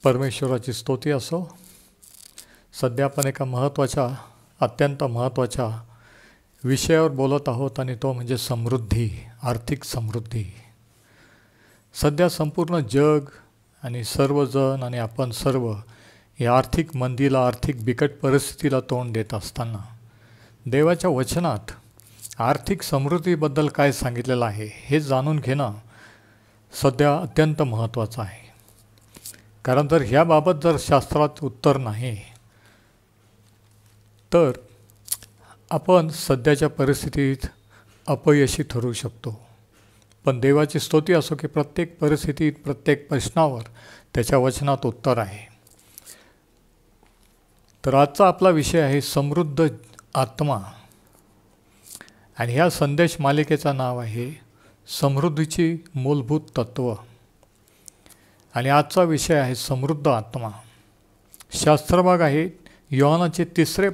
परमेश्वराची स्तुती असो। सध्या आपण एका अत्यंत महत्त्वाच्या विषयावर बोलत आहोत आणि तो म्हणजे समृद्धी, आर्थिक समृद्धी। सध्या संपूर्ण जग आणि सर्वजण आणि आपण सर्व या आर्थिक मंदीला, आर्थिक बिकट परिस्थितीला तोंड देत असताना देवाच्या वचनात आर्थिक समृद्धीबद्दल काय सांगितलेलं आहे हे जाणून घेणं सध्या अत्यंत महत्त्वाचं आहे। कारण जर ह्याबाबत जर शास्त्रात उत्तर नाही तर आपण सध्याच्या परिस्थितीत अपयशी ठरू शकतो। पण देवाची स्तुती असो की प्रत्येक परिस्थितीत, प्रत्येक प्रश्नावर त्याच्या वचनात उत्तर आहे। तर आजचा आपला विषय आहे समृद्ध आत्मा आणि ह्या संदेश मालिकेचं नाव आहे समृद्धीची मूलभूत तत्व। आणि आजचा विषय आहे समृद्ध आत्मा। शास्त्रभाग आहे योहानाचे तिसरे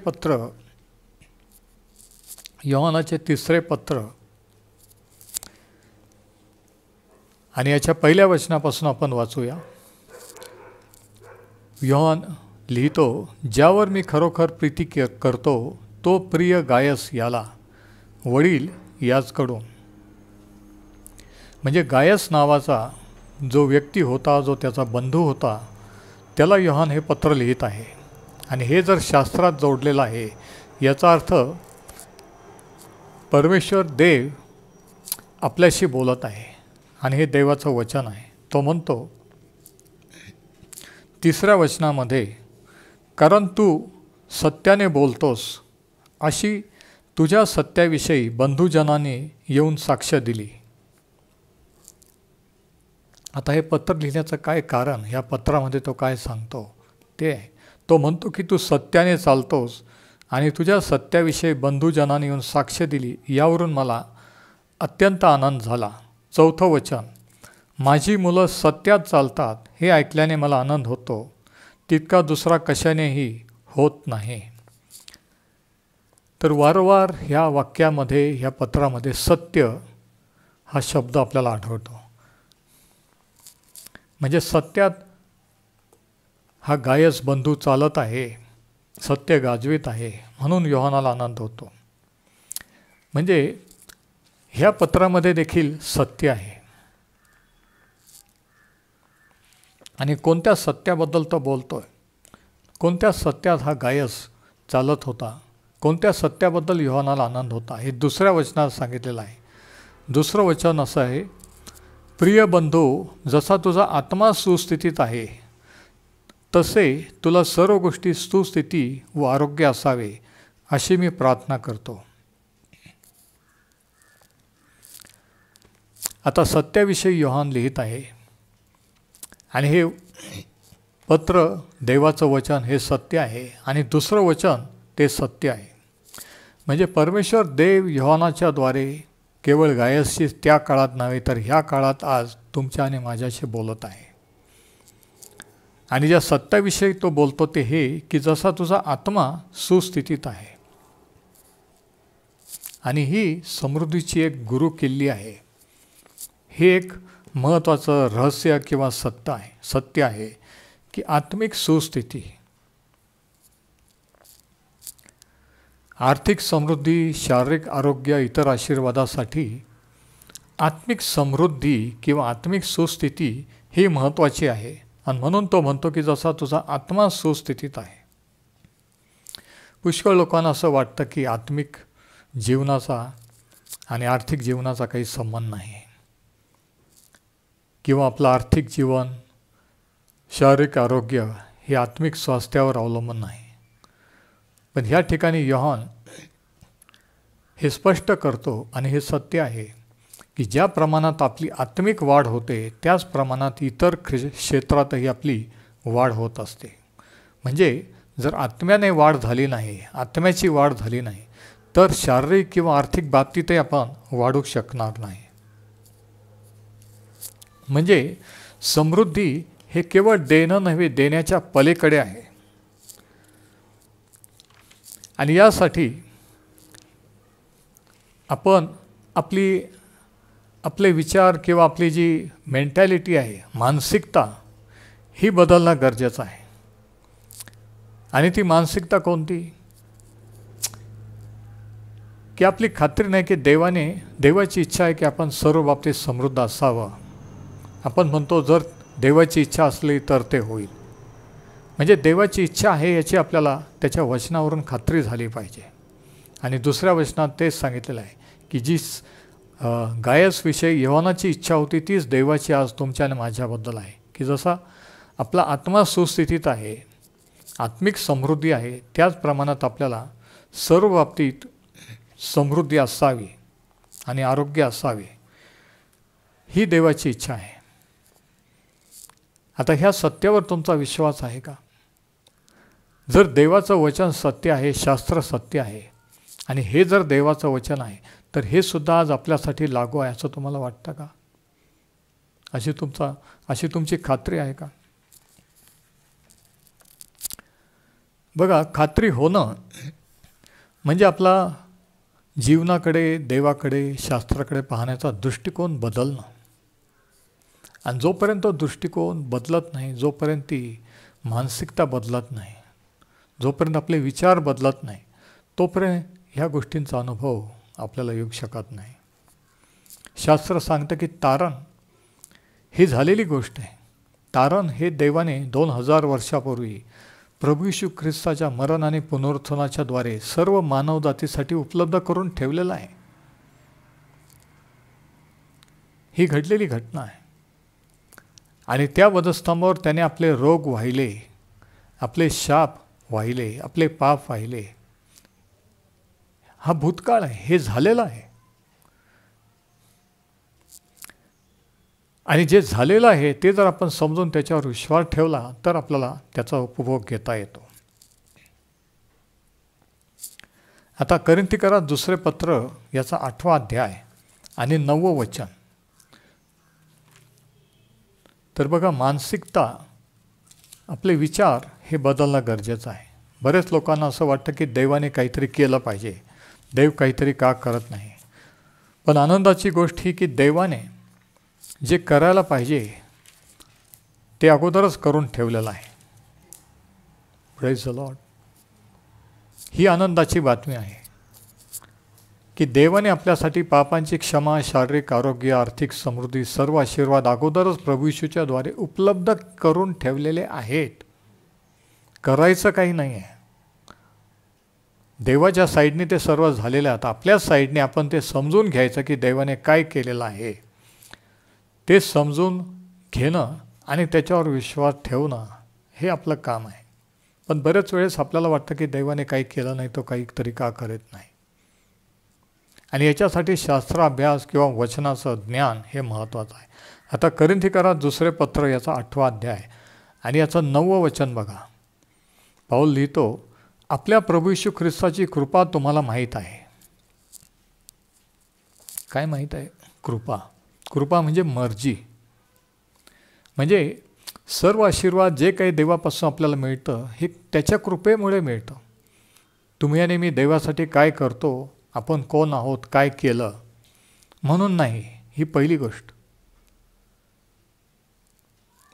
पत्र आणि याच्या पहिल्या वचनापासून आपण वाचूया। योहान लिहितो, ज्यावर मी खरोखर प्रीती करतो तो प्रिय गायस याला, वडील याचकडून। म्हणजे गायस नावाचा जो व्यक्ती होता, जो त्याचा बंधू होता, त्याला योहान हे पत्र लिहित आहे। आणि हे जर शास्त्रात जोडलेलं आहे याचा अर्थ परमेश्वर देव आपल्याशी बोलत आहे आणि हे देवाचं वचन आहे। तो म्हणतो तिसऱ्या वचनामध्ये, कारण तू सत्याने बोलतोस अशी तुझ्या सत्याविषयी बंधुजनांनी येऊन साक्ष दिली। आता हे पत्र लिहिण्याचं काय कारण, ह्या पत्रामध्ये तो काय सांगतो ते आहे। तो म्हणतो की तू सत्याने चालतोस आणि तुझ्या सत्याविषयी बंधुजनांनी येऊन साक्ष दिली, यावरून मला अत्यंत आनंद झाला। चौथं वचन, माझी मुलं सत्यात चालतात हे ऐकल्याने मला आनंद होतो, तितका दुसरा कशानेही होत नाही। तर वारंवार ह्या वाक्यामध्ये, ह्या पत्रामध्ये सत्य हा शब्द आपल्याला आढळतो। म्हणजे सत्यात हा गायस बंधू चालत आहे, सत्य गाजवीत आहे, म्हणून योहानाला आनंद होतो। म्हणजे ह्या पत्रामध्ये देखील सत्य आहे। आणि कोणत्या सत्याबद्दल तो बोलतोय, कोणत्या सत्यात हा गायस चालत होता, कोणत्या सत्याबद्दल योहानाला आनंद होता हे दुसऱ्या वचनात सांगितलेलं आहे। दुसरं वचन असं आहे, प्रिय बंधू, जसा तुझा आत्मा सुस्थितीत आहे तसे तुला सर्व गोष्टी सुस्थिती व आरोग्य असावे अशी मी प्रार्थना करतो। आता सत्याविषयी योहान लिहित आहे आणि हे पत्र, देवाचं वचन हे सत्य आहे आणि दुसरं वचन ते सत्य आहे। म्हणजे परमेश्वर देव योहानाच्या द्वारे केवळ गायसशी त्या काळात नव्हे तर ह्या काळात आज तुमच्या आणि माझ्याशी बोलत आहे। आणि ज्या सत्याविषयी तो बोलतो ते हे की जसा तुझा आत्मा सुस्थितीत आहे। आणि ही समृद्धीची एक गुरु किल्ली आहे। हे एक महत्त्वाचं रहस्य किंवा सत्य आहे की आत्मिक सुस्थिती, आर्थिक समृद्धी, शारीरिक आरोग्य, इतर आशीर्वादासाठी आत्मिक समृद्धी किंवा आत्मिक सुस्थिती ही महत्त्वाची आहे। आणि म्हणून तो म्हणतो की जसा तुझा आत्मा सुस्थितीत आहे। पुष्कळ लोकांना असं वाटतं की आत्मिक जीवनाचा आणि आर्थिक जीवनाचा काही संबंध नाही, किंवा आपलं आर्थिक जीवन, शारीरिक आरोग्य हे आत्मिक स्वास्थ्यावर अवलंबून नाही। पण ह्या ठिकाणी योहान हे स्पष्ट करतो आणि हे सत्य आहे की ज्या प्रमाणात आपली आत्मिक वाढ होते त्याच प्रमाणात इतर क्षेत्रातही आपली वाढ होत असते। म्हणजे जर आत्म्याने वाढ झाली नाही, आत्म्याची वाढ झाली नाही तर शारीरिक किंवा आर्थिक बाबतीतही आपण वाढू शकणार नाही। म्हणजे समृद्धी हे केवळ देणं नव्हे, देण्याच्या पलीकडे आहे। आणि यासाठी आपण आपले विचार किंवा आपली जी मेंटॅलिटी आहे, मानसिकता, ही बदलणं गरजेचं आहे. आणि ती मानसिकता कोणती? की आपली खात्री नाही की देवाची इच्छा आहे की आपण सर्व बाबतीत समृद्ध असावं. आपण म्हणतो जर देवाची इच्छा असली तर ते होईल. म्हणजे देवाची इच्छा आहे याची आपल्याला त्याच्या वचनावरून खात्री झाली पाहिजे. आणि दुसऱ्या वचनात तेच सांगितलेलं आहे की जी गायसविषयी यहोवाची इच्छा होती तीच देवाची आज तुमच्या आणि माझ्याबद्दल आहे. की जसा आपला आत्मा सुस्थितीत आहे, आत्मिक समृद्धी आहे, त्याच प्रमाणात आपल्याला सर्व बाबतीत समृद्धी असावी आणि आरोग्य असावे, ही देवाची इच्छा आहे. आता ह्या सत्यावर तुमचा विश्वास आहे का? जर देवाचं वचन सत्य आहे, शास्त्र सत्य आहे आणि हे जर देवाचं वचन आहे तर हे सुद्धा आज आपल्यासाठी लागू आहे असं तुम्हाला वाटतं का? अशी तुमची खात्री आहे का? बघा, खात्री होणं म्हणजे आपला जीवनाकडे, देवाकडे, शास्त्राकडे पाहण्याचा दृष्टिकोन बदलणं. आणि जोपर्यंत तो दृष्टिकोन बदलत नाही, जोपर्यंत ती मानसिकता बदलत नाही, जोपर्यंत आपले विचार बदलत नाही, तोपर्यंत ह्या गोष्टींचा अनुभव आपल्याला येऊ शकत नाही. शास्त्र सांगतं की तारण ही झालेली गोष्ट आहे. तारण हे देवाने 2000 वर्षापूर्वी प्रभू येशू ख्रिस्ताच्या मरण आणि पुनरुत्थानाच्या द्वारे सर्व मानवजातीसाठी उपलब्ध करून ठेवलेलं आहे. ही घडलेली घटना आहे. आणि त्या वधस्तंभावर त्याने आपले रोग वाहिले, आपले शाप वाहिले, आपले पाप वाहिले. हा भूतकाळ आहे, हे झालेलं आहे. आणि जे झालेलं आहे ते जर आपण समजून त्याच्यावर विश्वास ठेवला तर आपल्याला त्याचा उपभोग घेता येतो. आता कोरिन्थीकरास दुसरे पत्र याचा 8वा अध्याय आणि 9वं वचन. तर बघा, मानसिकता, आपले विचार हे बदलणं गरजेचं आहे. बरेच लोकांना असं वाटतं की देवाने काहीतरी केलं पाहिजे, देव काहीतरी का करत नाही. पण आनंदाची गोष्ट ही की देवाने जे करायला पाहिजे ते अगोदरच करून ठेवलेलं आहे. Praise the Lord. ही आनंदाची बातमी आहे की देवाने आपल्यासाठी पापांची क्षमा, शारीरिक आरोग्य, आर्थिक समृद्धी, सर्व आशीर्वाद अगोदरच प्रभू येशूच्या द्वारे उपलब्ध करून ठेवलेले आहेत. करायचं काही नाही आहे. देवाच्या साईडने ते सर्व झालेलं आहे. आता आपल्याच साईडने आपण ते समजून घ्यायचं की देवाने काय केलेलं आहे, ते समजून घेणं आणि त्याच्यावर विश्वास ठेवणं हे आपलं काम आहे. पण बरेच वेळेस आपल्याला वाटतं की देवाने काही केलं नाही, तो काहीतरी का करत नाही. आणि याच्यासाठी शास्त्राभ्यास किंवा वचनाचं ज्ञान हे महत्त्वाचं आहे. आता कोरिन्थीकरास दुसरे पत्र याचा 8वा अध्याय आणि याचं 9वं वचन बघा. पाऊल लिहितो, आपल्या प्रभू येशू ख्रिस्ताची कृपा तुम्हाला माहीत आहे. काय माहीत आहे? कृपा. कृपा म्हणजे मर्जी. म्हणजे सर्व आशीर्वाद जे काही देवापासून आपल्याला मिळतं हे त्याच्या कृपेमुळे मिळतं. तुम्ही आणि मी देवासाठी काय करतो, आपण कोण आहोत, काय केलं म्हणून नाही. ही पहिली गोष्ट.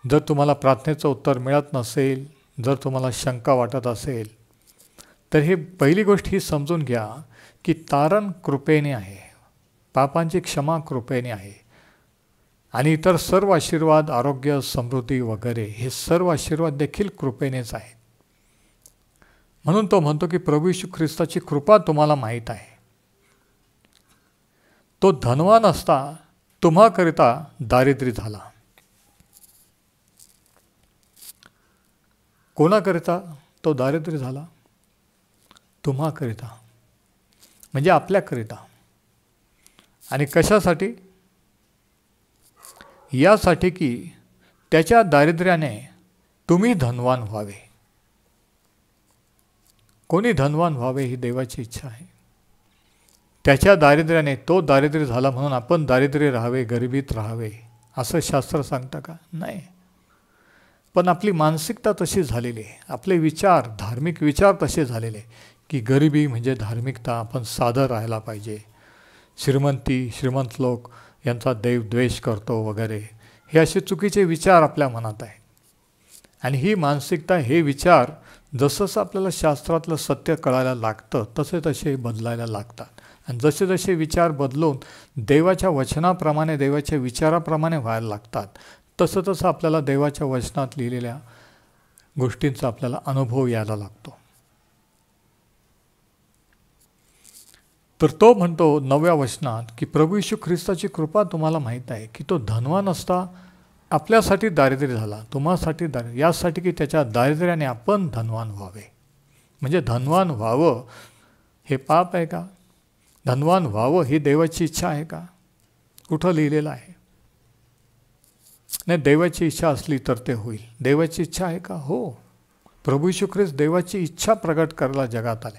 जर तुम्हाला प्रार्थनेचं उत्तर मिळत नसेल, जर तुम्हाला शंका वाटत असेल तर हे पहिली गोष्ट ही समजून घ्या की तारण कृपेने आहे, पापांची क्षमा कृपेने आहे. आणि इतर सर्व आशीर्वाद, आरोग्य, समृद्धी वगैरे हे सर्व आशीर्वाद देखील कृपेनेच आहेत. म्हणून तो म्हणतो की प्रभू येशू ख्रिस्ताची कृपा तुम्हाला माहीत आहे. तो धनवान असता तुम्हाकरिता दारिद्र्य झाला. कोणाकरिता तो दारिद्र्य झाला? तुम्हाकरिता, म्हणजे आपल्याकरिता. आणि कशासाठी? यासाठी की त्याच्या दारिद्र्याने तुम्ही धनवान व्हावे. कोणी धनवान व्हावे ही देवाची इच्छा आहे. त्याच्या दारिद्र्याने तो दारिद्र्य झाला म्हणून आपण दारिद्र्य राहावे, गरिबीत राहावे असं शास्त्र सांगतं का? नाही. पण आपली मानसिकता तशी झालेली आहे, आपले विचार, धार्मिक विचार तसे झालेले की गरिबी म्हणजे धार्मिकता, आपण साधं राहायला पाहिजे, श्रीमंत लोक यांचा देव द्वेष करतो वगैरे, हे असे चुकीचे विचार आपल्या मनात आहेत. आणि ही मानसिकता, हे विचार जसं आपल्याला शास्त्रातलं सत्य कळायला लागतं तसे तसे बदलायला लागतात. आणि जसे जसे विचार बदलून देवाच्या वचनाप्रमाणे, देवाच्या विचाराप्रमाणे व्हायला लागतात, तसं तसं आपल्याला देवाच्या वचनात लिहिलेल्या गोष्टींचा आपल्याला अनुभव यायला लागतो. तर तो म्हणतो 9व्या वचनात की प्रभू येशू ख्रिस्ताची कृपा तुम्हाला माहीत आहे की तो धनवान असता आपल्यासाठी दारिद्र्य झाला, तुम्हासाठी दारिद्र्य, यासाठी की त्याच्या दारिद्र्याने आपण धनवान व्हावे. म्हणजे धनवान व्हावं हे पाप आहे का? धनवान व्हावं ही देवाची इच्छा आहे का? कुठं लिहिलेलं आहे? नाही, देवाची इच्छा असली तर ते होईल. देवाची इच्छा आहे का? हो. प्रभू येशू ख्रिस्त देवाची इच्छा प्रगट करायला जगात आले.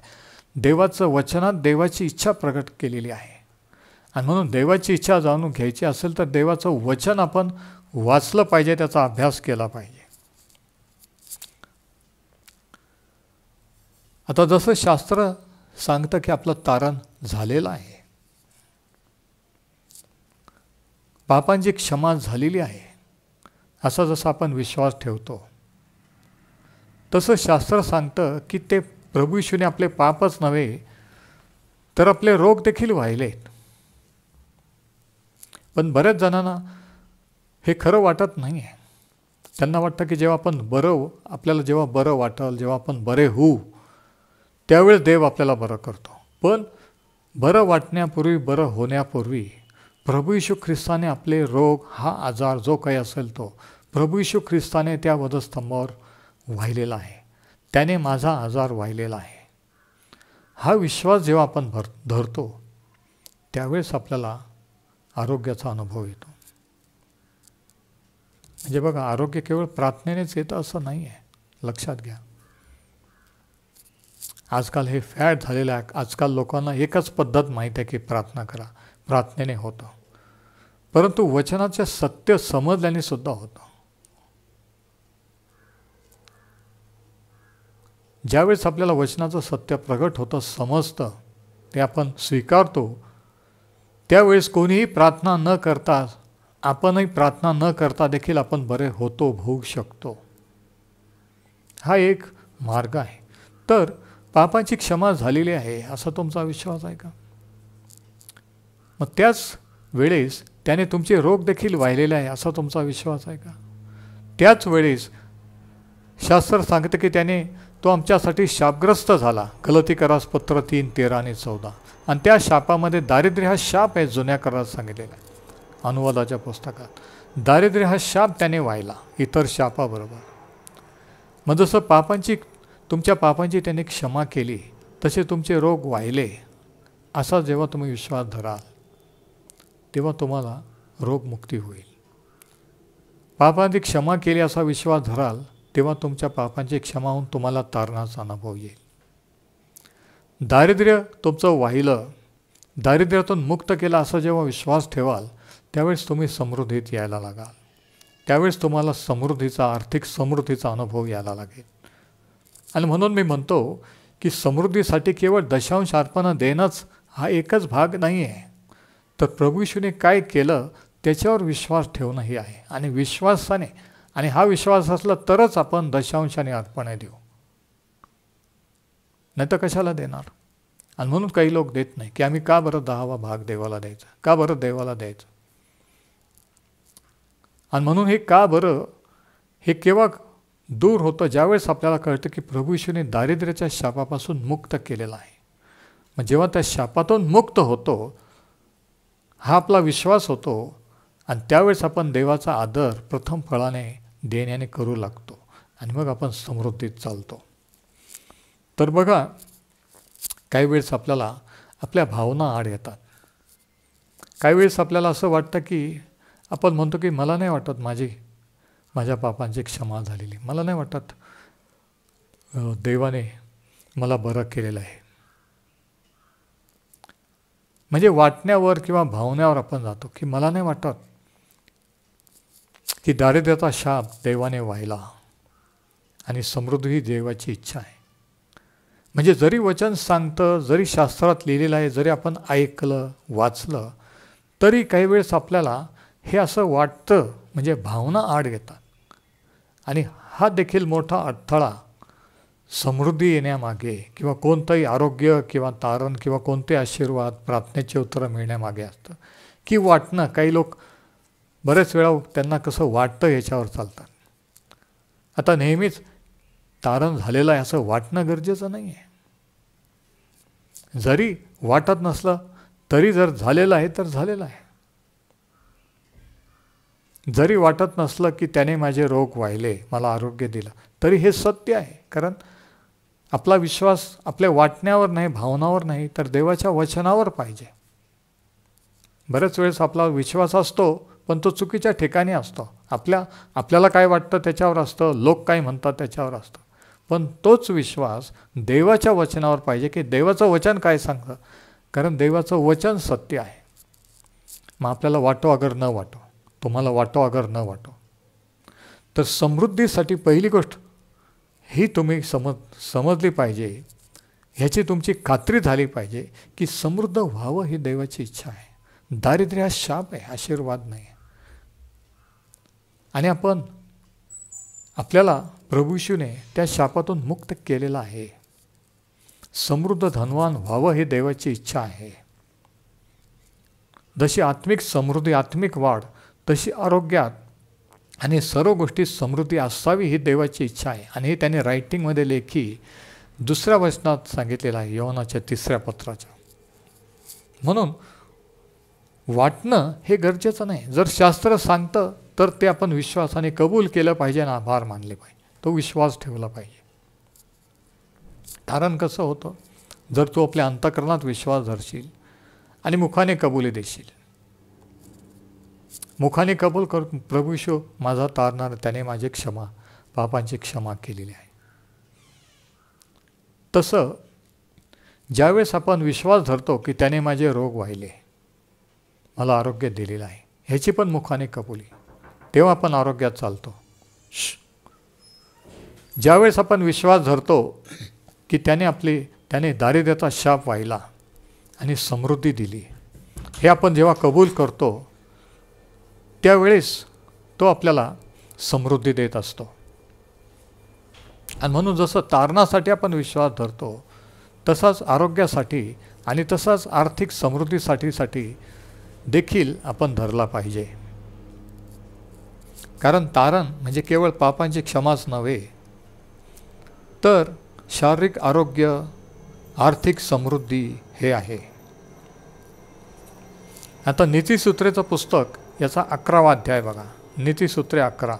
देवाचं वचनात देवाची इच्छा प्रगट केलेली आहे. आणि म्हणून देवाची इच्छा जाणून घ्यायची असेल तर देवाचं वचन आपण वाचलं पाहिजे, त्याचा अभ्यास केला पाहिजे. आता जसं शास्त्र सांगतं की आपलं तारण झालेलं आहे, पापांची क्षमा झालेली आहे, असा जसा आपण विश्वास ठेवतो, तसं शास्त्र सांगतं की ते प्रभू येशूने आपले पापच नव्हे तर आपले रोग देखील वाहिलेत. पण बऱ्याच जणांना हे खरं वाटत नाही आहे. त्यांना वाटतं की जेव्हा आपण आपल्याला जेव्हा बरं वाटेल, जेव्हा आपण बरे होऊ, त्यावेळेस देव आपल्याला बरं करतो. पण बरं वाटण्यापूर्वी, बरं होण्यापूर्वी प्रभू येशू ख्रिस्ताने आपले रोग, हा आजार जो काही असेल तो प्रभू येशू ख्रिस्ताने त्या वधस्तंभावर वाहिलेला आहे. त्याने माझा आजार वाहिलेला आहे. हा विश्वास जेव्हा आपण धरतो त्यावेळेस आपल्याला आरोग्याचा अनुभव येतो. म्हणजे बघा, आरोग्य केवळ प्रार्थनेनेच येतं असं नाही आहे, लक्षात घ्या. आजकाल हे फॅड झालेलं आहे. आजकाल लोकांना एकच पद्धत माहीत आहे की प्रार्थना करा, प्रार्थनेने होतं. परंतु वचनाचे सत्य समजल्याने सुद्धा होतं. ज्यावेळेस आपल्याला वचनाचं सत्य प्रगट होतं, समजतं, ते आपण स्वीकारतो, त्यावेळेस कोणीही प्रार्थना न करता, आपणही प्रार्थना न करता देखील आपण बरे होतो, होऊ शकतो. हा एक मार्ग आहे. तर पापाची क्षमा झालेली आहे असा तुमचा विश्वास आहे का? मग त्याच वेळेस त्याने तुमचे रोग देखील वाहिलेले आहे असा तुमचा विश्वास आहे का? त्याच वेळेस शास्त्र सांगतं की त्याने तो आमच्यासाठी शापग्रस्त झाला, गलतीकरास पत्र 3:13 आणि 14. आणि त्या शापामध्ये दारिद्र्य हा शाप आहे, जुन्या करारात सांगितलेला आहे, अनुवादाच्या पुस्तकात. दारिद्र्य हा शाप त्याने वाहिला इतर शापाबरोबर. मग जसं तुमच्या पापांची त्याने क्षमा केली, तसे तुमचे रोग वाहिले, असा जेव्हा तुम्ही विश्वास धराल तेव्हा तुम्हाला रोगमुक्ती होईल. पापांची क्षमा केली असा विश्वास धराल तेव्हा तुमच्या पापांची क्षमा होऊन तुम्हाला तारणाचा अनुभव येईल. दारिद्र्य तुमचं वाहिलं, दारिद्र्यातून मुक्त केलं असा जेव्हा विश्वास ठेवाल त्यावेळेस तुम्ही समृद्धीत यायला लागाल. त्यावेळेस तुम्हाला आर्थिक समृद्धीचा अनुभव यायला लागेल. आणि म्हणून मी म्हणतो की समृद्धीसाठी केवळ दशांश अर्पण देणंच हा एकच भाग नाही आहे, तर प्रभू येशूने काय केलं त्याच्यावर विश्वास ठेवणं हे आहे. आणि विश्वासाने, आणि हा विश्वास असला तरच आपण दशांशाने अर्पणे देऊ, नाही तर कशाला देणार? आणि म्हणून काही लोक देत नाही की आम्ही का बरं 10वा भाग देवाला द्यायचा, का बरं देवाला द्यायचं? आणि म्हणून हे का बरं, हे केव्हा दूर होतं? ज्यावेळेस आपल्याला कळतं की प्रभू येशूने दारिद्र्याच्या शापापासून मुक्त केलेला आहे. मग जेव्हा त्या शापातून मुक्त होतो, हा आपला विश्वास होतो, आणि त्यावेळेस आपण देवाचा आदर प्रथम फळाने देण्याने करू लागतो, आणि मग आपण समृद्धीत चालतो. तर बघा, काही वेळेस आपल्याला आपल्या भावना आड येतात. काही वेळेस आपल्याला असं वाटतं की आपण म्हणतो की मला नाही वाटत माझ्या पापांची क्षमा झालेली, मला नाही वाटत देवाने मला बरं केलेलं आहे. म्हणजे वाटण्यावर किंवा भावण्यावर आपण जातो की मला नाही वाटत की दारिद्र्याचा शाप देवाने वाहिला आणि समृद्धी ही देवाची इच्छा आहे. म्हणजे जरी वचन सांगतं, जरी शास्त्रात लिहिलेलं आहे, जरी आपण ऐकलं, वाचलं, तरी काही वेळेस आपल्याला हे असं वाटतं, म्हणजे भावना आड येतात. आणि हा देखील मोठा अडथळा समृद्धी येण्यामागे किंवा कोणतंही आरोग्य किंवा तारण किंवा कोणते आशीर्वाद प्रार्थनेचे उत्तरं मिळण्यामागे असतं की वाटणं. काही लोक बरेच वेळा त्यांना कसं वाटतं याच्यावर चालतात. आता नेहमीच तारण झालेलं आहे असं वाटणं गरजेचं नाही आहे. जरी वाटत नसलं तरी जर झालेलं आहे तर झालेलं आहे. जरी वाटत नसलं की त्याने माझे रोग वाहिले, मला आरोग्य दिलं, तरी हे सत्य आहे. कारण आपला विश्वास आपल्या वाटण्यावर नाही, भावनावर नाही, तर देवाच्या वचनावर पाहिजे. बरेच वेळेस आपला विश्वास असतो पण तो चुकीच्या ठिकाणी असतो. आपल्याला काय वाटतं त्याच्यावर असतं, लोक काय म्हणतात त्याच्यावर असतं. पण तोच विश्वास देवाच्या वचनावर पाहिजे की देवाचं वचन काय सांगतं. कारण देवाचं वचन सत्य आहे. मग आपल्याला वाटो अगर न वाटो, तुम्हाला वाटो अगर न वाटो. तर समृद्धीसाठी पहिली गोष्ट ही तुम्ही समजली पाहिजे, ह्याची तुमची खात्री झाली पाहिजे की समृद्ध व्हावं ही देवाची इच्छा आहे. दारिद्र्य हा शाप आहे, आशीर्वाद नाही. आणि आपल्याला प्रभू येशूने त्या शापातून मुक्त केलेलं आहे. समृद्ध धनवान व्हावं ही देवाची इच्छा आहे. जशी आत्मिक समृद्धी, आत्मिक वाढ, तशी आरोग्यात आणि सर्व गोष्टीत समृद्धी असावी ही देवाची इच्छा आहे. आणि हे त्याने रायटिंगमध्ये लेखी 2 वचनात सांगितलेलं आहे, योहानाच्या 3 पत्राच्या. म्हणून वाटणं हे गरजेचं नाही. जर शास्त्र सांगतं तर ते आपण विश्वासाने कबूल केलं पाहिजे आणि आभार मानले पाहिजे, तो विश्वास ठेवला पाहिजे. कारण कसं होतं, जर तू आपल्या अंतःकरणात विश्वास धरशील आणि मुखाने कबुली देशील, मुखाने कबूल कर, प्रभू येशू माझा तारणार, त्याने माझी पापांची क्षमा केलेली आहे. तसं ज्यावेळेस आपण विश्वास धरतो की त्याने माझे रोग वाहिले, मला आरोग्य दिलेलं आहे, ह्याची पण मुखाने कबुली, तेव्हा आपण आरोग्यात चालतो. ज्यावेळेस आपण विश्वास धरतो की त्याने दारिद्र्याचा शाप वाहिला आणि समृद्धी दिली, हे आपण जेव्हा कबूल करतो त्यावेळेस तो आपल्याला समृद्धी देत असतो. आणि म्हणून जसं तारणासाठी आपण विश्वास धरतो, तसाच आरोग्यासाठी आणि तसाच आर्थिक समृद्धीसाठी देखील आपण धरला पाहिजे. कारण तारण म्हणजे केवळ पापांची क्षमाच नव्हे, तर शारीरिक आरोग्य, आर्थिक समृद्धी हे आहे. आता नीतिसूत्रेचं पुस्तक याचा 11वा अध्याय बघा. नीतिसूत्रे 11.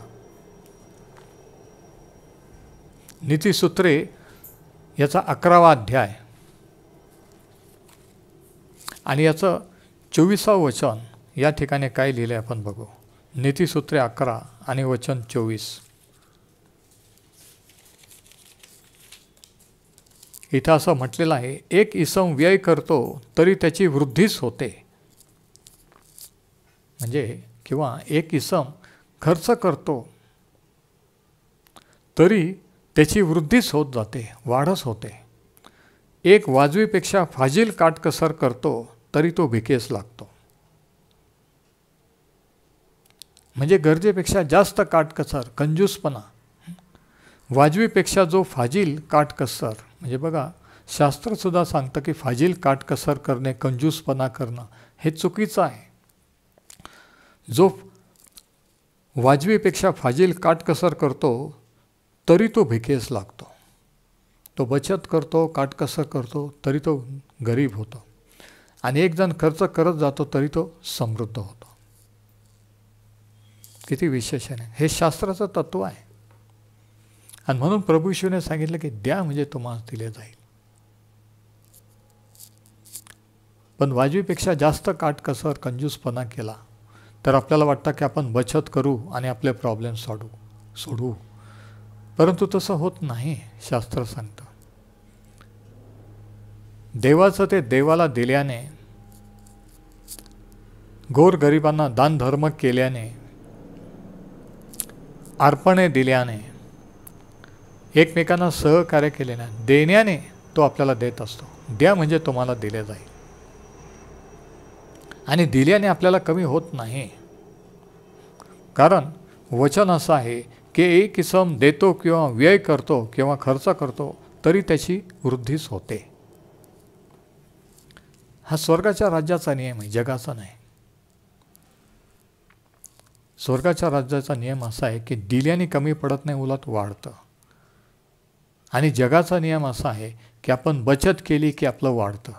नीतिसूत्रे याचा 11वा अध्याय आणि याचं 24वं वचन या ठिकाणी काय लिहिलं आहे आपण बघू. नीतिसूत्रे 11 आणि वचन 24. इथं असं म्हटलेलं आहे, एक इसम व्यय करतो तरी त्याची वृद्धीच होते. म्हणजे किंवा एक इसम खर्च करतो तरी त्याची वृद्धीच होत जाते, वाढच होते. एक वाजवीपेक्षा फाजील काटकसर करतो तरी तो भिकेस लागतो. म्हणजे गरजेपेक्षा जास्त काटकसर, कंजूसपणा, वाजवीपेक्षा जो फाजील काटकसर, म्हणजे बघा शास्त्रसुद्धा सांगतं की फाजील काटकसर करणे, कंजूसपणा करणं हे चुकीचं आहे. जो वाजवीपेक्षा फाजील काटकसर करतो तरी तो भिकेस लागतो. तो बचत करतो, काटकसर करतो तरी तो गरीब होतो. आणि एक जण खर्च करत जातो तरी तो समृद्ध होतो. किती विशेष आहे. हे शास्त्राचं तत्व आहे. आणि म्हणून प्रभू येशूने सांगितलं की द्या म्हणजे तुम्हाला दिले जाईल. पण वाजवीपेक्षा जास्त काटकसर, कंजूसपणा केला तर आपल्याला वाटतं की आपण बचत करू आणि आपले प्रॉब्लेम सोडवू. परंतु तसं होत नाही. शास्त्र सांगतं देवाचं ते देवाला दिल्याने, गोरगरिबांना दानधर्म केल्याने, अर्पणे दिल्याने, एकमेकांना सहकार्य केल्याने, देण्याने तो आपल्याला देत असतो. द्या म्हणजे तुम्हाला दिले जाईल. आणि दिल्याने आपल्याला कमी होत नाही. कारण वचन असं आहे की एक इसम देतो किंवा व्यय करतो किंवा खर्च करतो तरी त्याची वृद्धीच होते. हा स्वर्गाच्या राज्याचा नियम आहे, जगाचा नाही. स्वर्गाच्या राज्याचा नियम असा आहे की दिल्याने कमी पडत नाही, उलट वाढतं. आणि जगाचा नियम असा आहे की आपण बचत केली की आपलं वाढतं.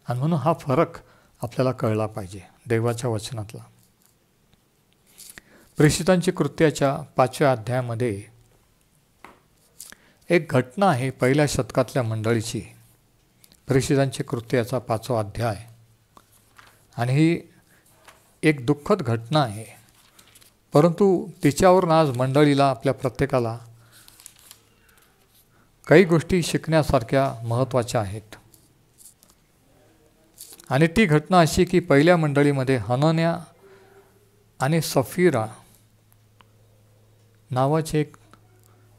आणि म्हणून हा फरक आपल्याला कळला पाहिजे देवाच्या वचनातला. प्रेषितांची कृत्याच्या 5व्या अध्यायामध्ये एक घटना आहे पहिल्या शतकातल्या मंडळीची. प्रेषितांची कृत्याचा 5वा अध्याय. आणि ही एक दुःखद घटना आहे, परंतु तिच्यावरून आज मंडळीला, आपल्या प्रत्येकाला काही गोष्टी शिकण्यासारख्या महत्त्वाच्या आहेत. आणि ती घटना अशी की पहिल्या मंडळीमध्ये हनन्या आणि सफीरा नावाचे एक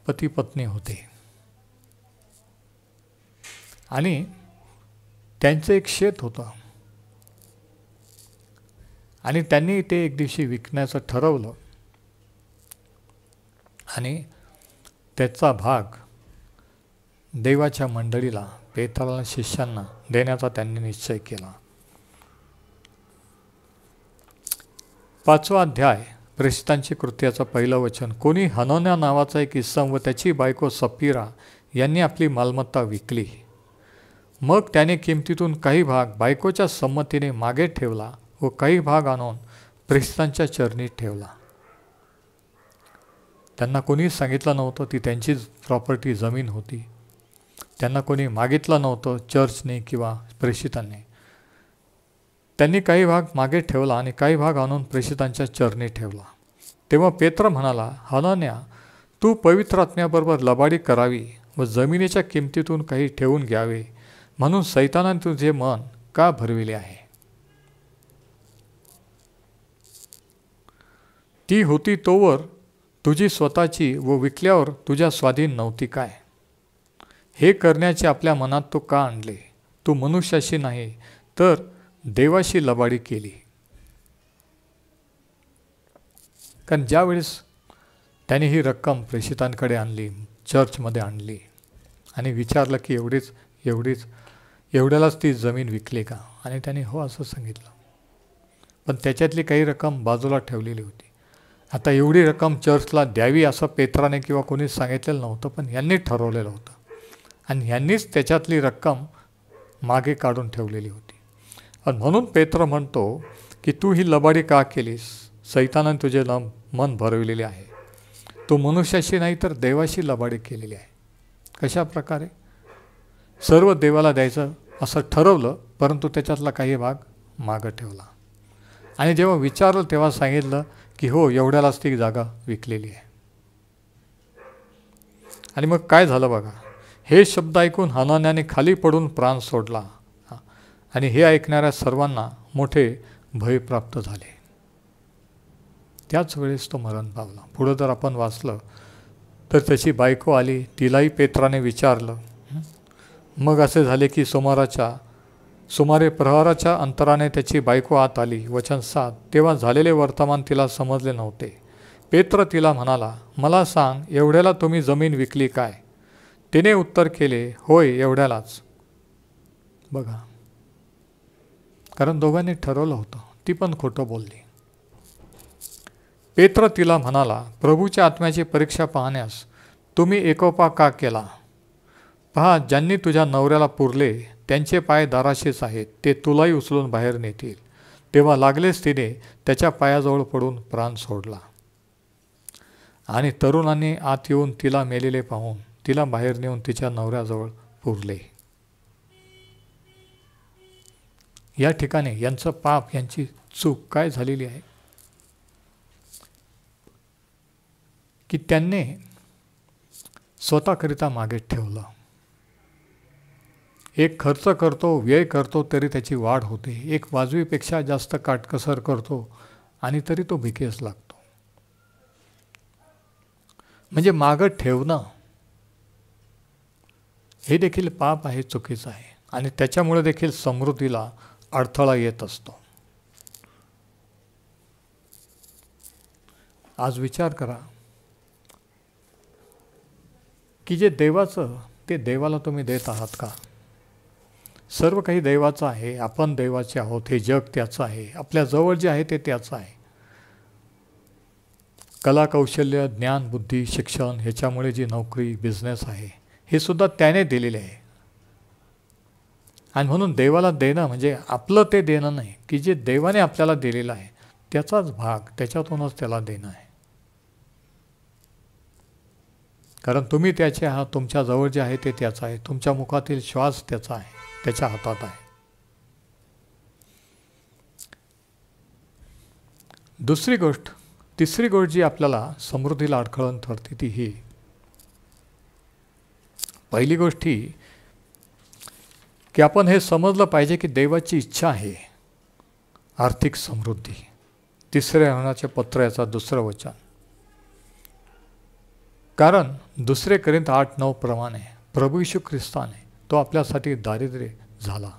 पती पत्नी होते. आणि त्यांचं एक शेत होतं. आणि त्यांनी ते एक दिवशी विकण्याचं ठरवलं. आणि त्याचा भाग देवाच्या मंडळीला, पेत्राला, शिष्यांना देण्याचा त्यांनी निश्चय केला. 5वा अध्याय प्रेषितांची कृत्याचं पहिलं वचन. कोणी हनन्या नावाचा एक इसम व त्याची बायको सफीरा यांनी आपली मालमत्ता विकली. मग त्याने किमतीतून काही भाग बायकोच्या संमतीने मागे ठेवला व काही भाग आणून प्रेषितांच्या चरणी ठेवला. त्यांना कोणी सांगितलं नव्हतं, ती त्यांचीच प्रॉपर्टी, जमीन होती. त्यांना कोणी मागितलं नव्हतं, चर्चने किंवा प्रेषितांनी. त्यांनी काही भाग मागे ठेवला आणि काही भाग आणून प्रेषितांच्या चरणी ठेवला. तेव्हा पेत्र म्हणाला, हनन्या, तू पवित्र आत्म्याबरोबर लबाडी करावी व जमिनीच्या किमतीतून काही ठेवून घ्यावे म्हणून सैतानाने तुझे मन का भरविले आहे? ती होती तोवर तुझी स्वतःची व विकल्यावर तुझ्या स्वाधीन नव्हती काय? हे करण्याचे आपल्या मनात तू का आणले? तू मनुष्याशी नाही तर देवाशी लबाडी केली. कारण ज्यावेळेस त्याने ही रक्कम प्रेषितांकडे आणली, चर्चमध्ये आणली आणि विचारलं की एवढ्यालाच ती जमीन विकली का? आणि त्याने हो असं सांगितलं. पण त्याच्यातली काही रक्कम बाजूला ठेवलेली होती. आता एवढी रक्कम चर्चला द्यावी असं पेत्राने किंवा कोणीच सांगितलेलं नव्हतं, पण यांनी ठरवलेलं होतं. आणि यांनीच त्याच्यातली रक्कम मागे काढून ठेवलेली होती. आणि म्हणून पेत्र म्हणतो की तू ही लबाडी का केलीस? सैतानाने तुझे मन भरविलेले आहे. तू मनुष्याशी नाही तर देवाशी लबाडी केलेली आहे. कशा प्रकारे? सर्व देवाला द्यायचं असं ठरवलं, परंतु त्याच्यातला काही भाग मागं ठेवला. आणि जेव्हा विचारलं तेव्हा सांगितलं की हो, एवढ्यालाच ती जागा विकलेली आहे. आणि मग काय झालं बघा. हे शब्द ऐकून हनन्याने खाली पडून प्राण सोडला आणि हे ऐकणाऱ्या सर्वांना मोठे भय प्राप्त झाले. त्याच वेळेस तो मरण पावला. पुढं जर आपण वाचलं तर त्याची बायको आली, तिलाही पेत्राने विचारलं. मग असे झाले की सुमारे प्रहराच्या अंतराने त्याची बायको आत आली. वचन 7. तेव्हा झालेले वर्तमान तिला समजले नव्हते. पेत्र तिला म्हणाला, मला सांग, एवढ्याला तुम्ही जमीन विकली काय? तिने उत्तर केले, होय, एवढ्यालाच. बघा, कारण दोघांनी ठरवलं होतं. ती पण खोटं बोलली. पेत्र तिला म्हणाला, प्रभूच्या आत्म्याची परीक्षा पाहण्यास तुम्ही एकोपा का केला? पहा, ज्यांनी तुझ्या नवऱ्याला पुरले त्यांचे पाय दाराशीच आहेत, ते तुलाही उचलून बाहेर नेतील. तेव्हा लागलेच तिने त्याच्या पायाजवळ पडून प्राण सोडला. आणि तरुणांनी आत येऊन तिला मेलेले पाहून तिला बाहेर नेऊन तिच्या नवऱ्याजवळ पुरले. या ठिकाणी यांचं पाप, यांची चूक काय झालेली आहे की त्यांनी स्वतःकरिता मागे ठेवलं. एक खर्च करतो, व्यय करतो तरी त्याची वाढ होते. एक वाजवीपेक्षा जास्त काटकसर करतो आणि तरी तो भिकेस लागतो. म्हणजे मागं ठेवणं हे देखील पाप आहे, चुकीचं आहे. आणि त्याच्यामुळे देखील समृद्धीला अडथळा येत असतो. आज विचार करा की जे देवाचं ते देवाला तुम्ही देत आहात का? सर्व काही देवाचं आहे, आपण देवाचे आहोत, हे जग त्याचं आहे, आपल्या जवळ जे आहे ते त्याचं आहे. कला, कौशल्य, ज्ञान, बुद्धी, शिक्षण, ह्याच्यामुळे जी नोकरी, बिझनेस आहे, हे सुद्धा त्याने दिलेले आहे. आणि म्हणून देवाला देणं म्हणजे आपलं ते देणं नाही, की जे देवाने आपल्याला दिलेलं आहे त्याचाच भाग, त्याच्यातूनच त्याला देणं आहे. कारण तुम्ही त्याचे आहात, तुमच्या जवळ जे आहे ते त्याचं आहे, तुमच्या मुखातील श्वास त्याचा आहे, त्याच्या हातात आहे. दुसरी गोष्ट, तिसरी गोष्ट जी आपल्याला समृद्धीला अडखळण ठरते ती ही. पहिली गोष्ट ही की आपण हे समजलं पाहिजे की देवाची इच्छा आहे आर्थिक समृद्धी. तिसऱ्या योहानाच्या पत्र याचा 2रं वचन. कारण 2 कोरिंथ 8:9 प्रमाणे प्रभू येशू ख्रिस्ताने तो आपल्यासाठी दारिद्र्य झाला,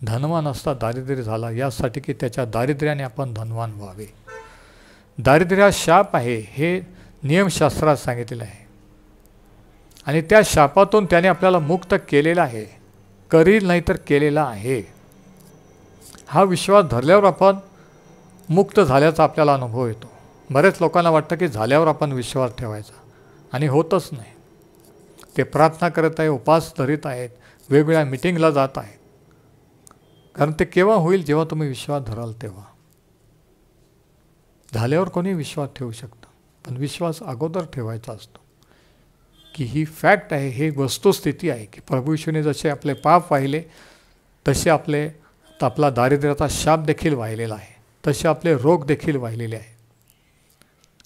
धनवान असता दारिद्र्य झाला, यासाठी की त्याच्या दारिद्र्याने आपण धनवान व्हावे. दारिद्र्य शाप आहे हे नियमशास्त्रात सांगितलेलं आहे. आणि त्या शापातून त्याने आपल्याला मुक्त केलेला आहे, करील नाही तर केलेला आहे. हा विश्वास धरल्यावर आपण मुक्त झाल्याचा आपल्याला अनुभव येतो. बरेच लोकांना वाटतं की झाल्यावर आपण विश्वास ठेवायचा, आणि होतच नाही. ते प्रार्थना करत आहे, उपास धरीत आहेत, वेगवेगळ्या मिटिंगला जात आहेत. कारण ते केव्हा होईल? जेव्हा तुम्ही विश्वास धराल तेव्हा. झाल्यावर कोणी विश्वास ठेवू शकतं, पण विश्वास अगोदर ठेवायचा असतो की ही फॅक्ट आहे, ही वस्तुस्थिती आहे की प्रभू येशूने जसे आपले पाप वाहिले तसे आपला दारिद्र्याचा शाप देखील वाहिलेला आहे, तसे आपले रोग देखील वाहिलेले आहे.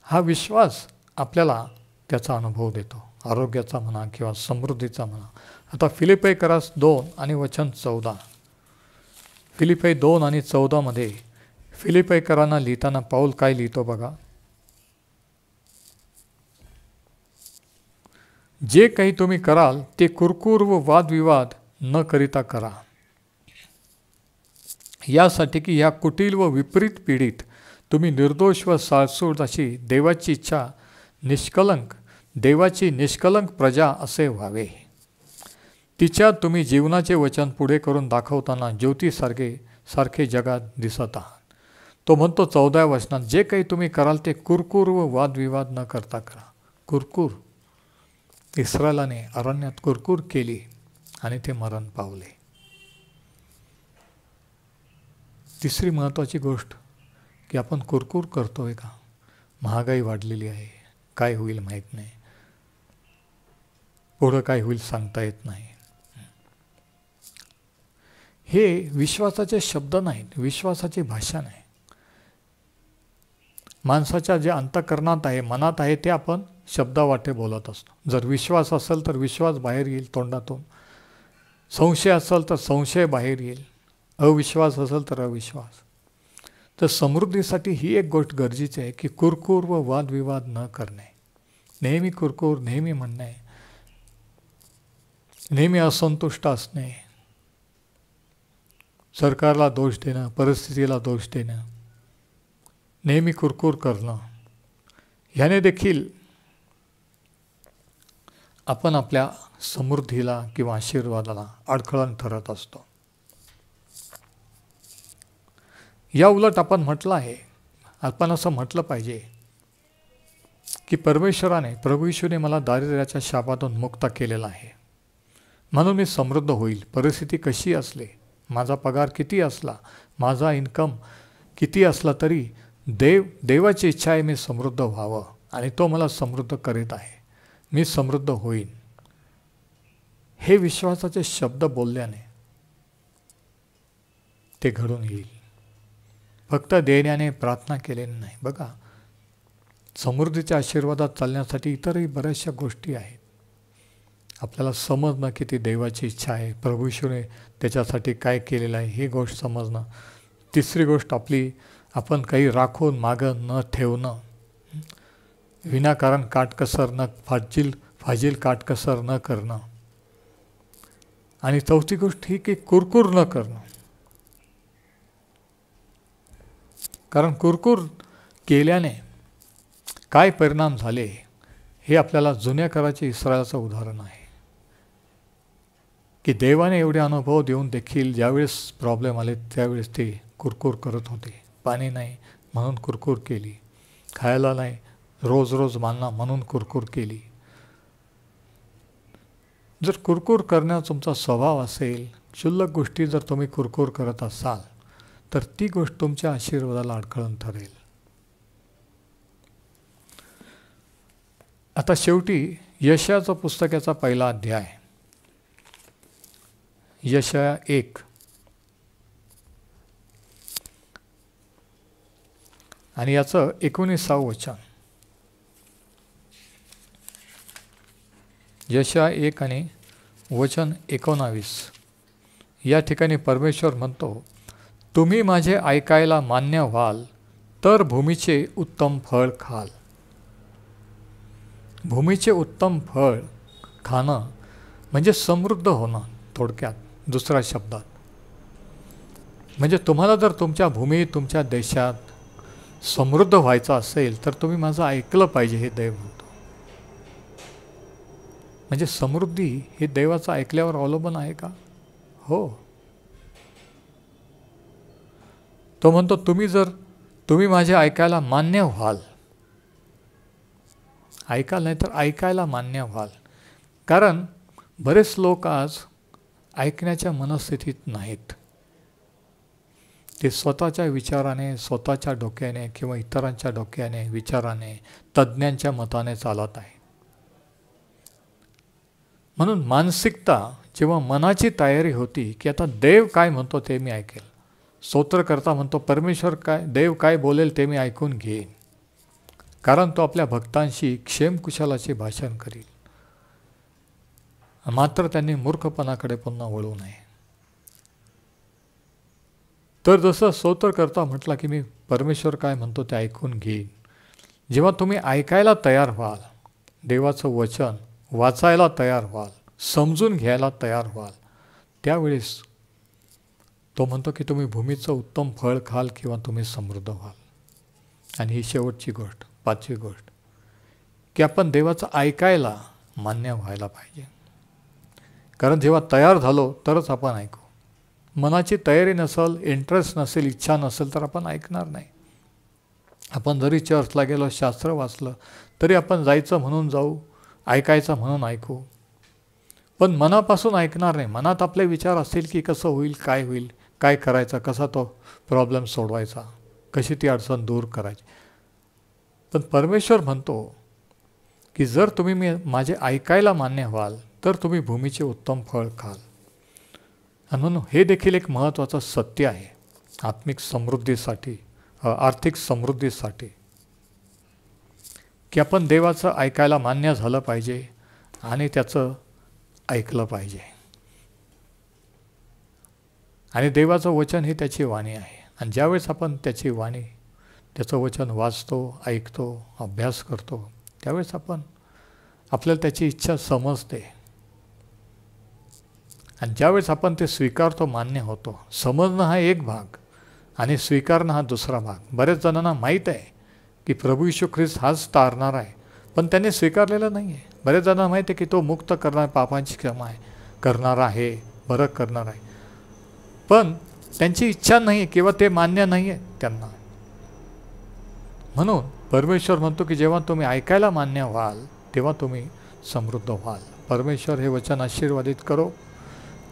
हा विश्वास आपल्याला त्याचा अनुभव देतो, आरोग्याचा म्हणा किंवा समृद्धीचा म्हणा. आता फिलिप्पीकरास 2 आणि वचन 14. फिलिप्पी 2 आणि 14 मध्ये फिलिप्पीकरांना लिहिताना पाऊल काय लिहितो बघा. जे काही तुम्ही कराल ते कुरकुर व वादविवाद न करिता करा, यासाठी की ह्या कुटील व विपरीत पिढीत तुम्ही निर्दोष व साळसूट अशी देवाची इच्छा देवाची निष्कलंक प्रजा असे व्हावे. तिच्यात तुम्ही जीवनाचे वचन पुढे करून दाखवताना ज्योतीसारखे जगात दिसत आहात. तो म्हणतो 14व्या वचनात, जे काही तुम्ही कराल ते कुरकुर व वादविवाद न करता करा. कुरकुर, इस्रायलाने अरण्यात कुरकुर केली आणि ते मरण पावले. तिसरी महत्त्वाची गोष्ट की आपण कुरकुर करतोय का? महागाई वाढलेली आहे, काय होईल माहीत नाही, पुढं काय होईल सांगता येत नाही. हे विश्वासाचे शब्द नाहीत, विश्वासाची भाषा नाही. माणसाच्या जे अंतःकरणात आहे, मनात आहे, ते आपण शब्दावाटे बोलत असतो. जर विश्वास असेल तर विश्वास बाहेर येईल तोंडातून, संशय असेल तर संशय बाहेर येईल, अविश्वास असेल तर अविश्वास. तर समृद्धीसाठी ही एक गोष्ट गरजेची आहे की कुरकुर व वादविवाद न करणे. नेहमी कुरकुर, नेहमी म्हणणे, नेहमी असंतुष्ट असणे, सरकारला दोष देणं, परिस्थितीला दोष देणं, नेहमी कुरकुर करणं, ह्याने देखील आपण आपल्या समृद्धीला किंवा आशीर्वादाला अडखळण ठरत असतो. या उलट आपण म्हटलं आहे, आपण असं म्हटलं पाहिजे की परमेश्वराने, प्रभू येशूने मला दारिद्र्याच्या शापातून मुक्त केलेला आहे, म्हणून मी समृद्ध होईल. परिस्थिती कशी असली, माझा पगार किती असला, माझा इन्कम किती असला तरी देवाची इच्छा आहे मी समृद्ध व्हावं, आणि तो मला समृद्ध करीत आहे, मी समृद्ध होईन. हे विश्वासाचे शब्द बोलल्याने ते घडून येईल. फक्त देण्याने, प्रार्थना केल्याने नाही. बघा, समृद्धीच्या आशीर्वादात चालण्यासाठी इतरही बऱ्याचशा गोष्टी आहेत. आपल्याला समजणं की ती देवाची इच्छा आहे, प्रभू येशूने त्याच्यासाठी काय केलेलं आहे ही गोष्ट समजणं. तिसरी गोष्ट आपण काही राखून मागं न ठेवणं, विनाकारण काटकसर न फाजील काटकसर न करणं. आणि चौथी गोष्ट ही की कुरकुर न करणं. कारण कुरकुर केल्याने काय परिणाम झाले हे आपल्याला जुन्या कराराच्या इस्रायलाचं उदाहरण आहे की देवाने एवढे अनुभव देऊन देखील ज्यावेळेस प्रॉब्लेम आले त्यावेळेस ते कुरकुर करत होते. पाणी नाही म्हणून कुरकुर केली, खायला नाही रोज रोज मानना म्हणून कुरकुर केली. जर कुरकुर करण्याचा तुमचा स्वभाव असेल, क्षुल्लक गोष्टी जर तुम्ही कुरकुर करत असाल तर ती गोष्ट तुमच्या आशीर्वादाला अडखळण ठरेल. आता शेवटी यशायाच्या पुस्तकाचा पहिला अध्याय, यशाया 1 आणि याचं 19 वचन. यशाया 1 आणि वचन 19. या ठिकाणी परमेश्वर म्हणतो, तुम्ही माझे ऐकायला मान्य व्हाल तर भूमीचे उत्तम फळ खाल. भूमीचे उत्तम फळ खाणं म्हणजे समृद्ध होणं. थोडक्यात दुसऱ्या शब्दात म्हणजे तुम्हाला जर तुमच्या भूमी तुमच्या देशात समृद्ध व्हायचं असेल तर तुम्ही माझं ऐकलं पाहिजे, हे देव म्हणतो. म्हणजे समृद्धी हे देवाचं ऐकल्यावर अवलंबून आहे का? हो. तो म्हणतो तुम्ही माझे ऐकायला मान्य व्हाल. ऐकाल नाही तर ऐकायला मान्य व्हाल. कारण बरेच लोक आज ऐकण्याच्या मनस्थितीत नाहीत. ते स्वतःच्या विचाराने, स्वतःच्या डोक्याने किंवा इतरांच्या डोक्याने, विचाराने, तज्ज्ञांच्या मताने चालत आहे. म्हणून मानसिकता जेव्हा मनाची तयारी होती की आता देव काय म्हणतो ते मी ऐकेल, स्तोत्रकर्ता म्हणतो परमेश्वर देव काय बोलेल ते मी ऐकून घेईन, कारण तो आपल्या भक्तांशी क्षेमकुशलाचे भाषण करील. मात्र त्यांनी मूर्खपणाकडे पुन्हा वळू नये. तर जसं स्तोत्रकर्ता म्हटला की मी परमेश्वर काय म्हणतो ते ऐकून घेईन, जेव्हा तुम्ही ऐकायला तयार व्हाल, देवाचं वचन वाचायला तयार व्हाल, समजून घ्यायला तयार व्हाल, त्यावेळेस तो म्हणतो की तुम्ही भूमीचं उत्तम फळ खाल किंवा तुम्ही समृद्ध व्हाल. आणि ही शेवटची गोष्ट, 5वी गोष्ट, की आपण देवाचं ऐकायला मान्य व्हायला पाहिजे. कारण जेव्हा तयार झालो तरच आपण ऐकू. मनाची तयारी नसेल, इंटरेस्ट नसेल, इच्छा नसेल तर आपण ऐकणार नाही. आपण जरी चर्चला गेलो, शास्त्र वाचलं तरी आपण जायचं म्हणून जाऊ, ऐकायचं म्हणून ऐकू, पण मनापासून ऐकणार नाही. मनात आपले विचार असतील की कसं होईल, काय करायचं, कसा तो प्रॉब्लेम सोडवायचा, कशी ती अडचण दूर करायची. पण परमेश्वर म्हणतो की जर तुम्ही माझे ऐकायला मान्य व्हाल तर तुम्ही भूमीचे उत्तम फळ खाल. आणि म्हणून हे देखील एक महत्त्वाचं सत्य आहे आत्मिक समृद्धीसाठी, आर्थिक समृद्धीसाठी, की आपण देवाचं ऐकायला मान्य झालं पाहिजे आणि त्याचं ऐकलं पाहिजे. आणि देवाचं वचन ही त्याची वाणी आहे. आणि ज्यावेळेस आपण त्याची वाणी, त्याचं वचन वाचतो, ऐकतो, अभ्यास करतो, त्यावेळेस आपल्याला त्याची इच्छा समजते. आणि ज्यावेळेस आपण ते स्वीकारतो, मान्य होतो. समजणं हा एक भाग आणि स्वीकारणं हा दुसरा भाग. बऱ्याच जणांना माहीत आहे की प्रभू येशू ख्रिस्त हाच तारणार आहे, पण त्यांनी स्वीकारलेलं नाही आहे. बऱ्याच जणांना माहीत आहे की तो मुक्त करणार, पापांची क्षमा आहे करणार आहे, बरं करणार आहे, पण त्यांची इच्छा नाही आहे किंवा ते मान्य नाही आहे त्यांना. म्हणून परमेश्वर म्हणतो की जेव्हा तुम्ही ऐकायला मान्य व्हाल तेव्हा तुम्ही समृद्ध व्हाल. परमेश्वर हे वचन आशीर्वादित करो.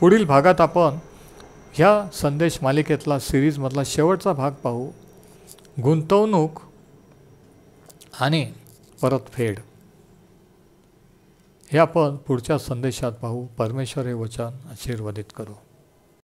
पुढील भागात आपण ह्या संदेश मालिकेतला, सिरीजमधला शेवटचा भाग पाहू, गुंतवणूक आणि परतफेड. हे आपण पुढच्या संदेशात पाहू. परमेश्वर हे वचन आशीर्वादित करो.